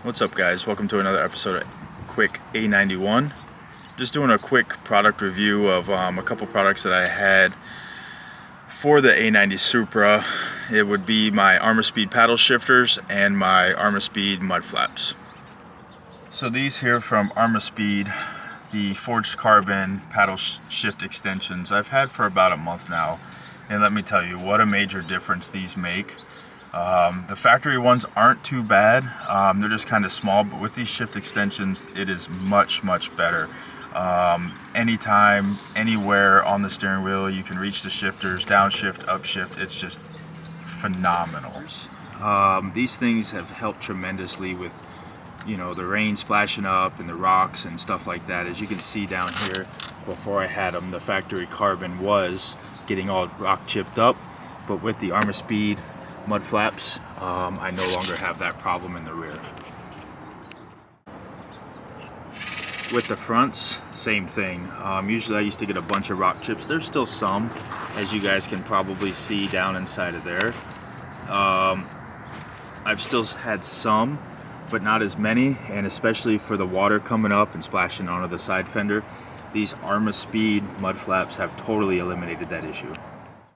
What's up, guys? Welcome to another episode of Quick A91. Just doing a quick product review of a couple products that I had for the A90 Supra. It would be my ArmaSpeed paddle shifters and my ArmaSpeed mud flaps. So these here from ArmaSpeed, the forged carbon paddle shift extensions, I've had for about a month now, and let me tell you what a major difference these make. The factory ones aren't too bad. They're just kind of small, but with these shift extensions, it is much better. Anytime, anywhere on the steering wheel, you can reach the shifters, downshift, upshift. It's just phenomenal. These things have helped tremendously with, the rain splashing up and the rocks and stuff like that. As you can see down here, before I had them, the factory carbon was getting all rock chipped up, but with the ArmaSpeed mud flaps, I no longer have that problem in the rear. With the fronts, same thing. Usually I used to get a bunch of rock chips. There's still some, as you guys can probably see down inside of there. I've still had some, but not as many, and especially for the water coming up and splashing onto the side fender, these ArmaSpeed mud flaps have totally eliminated that issue.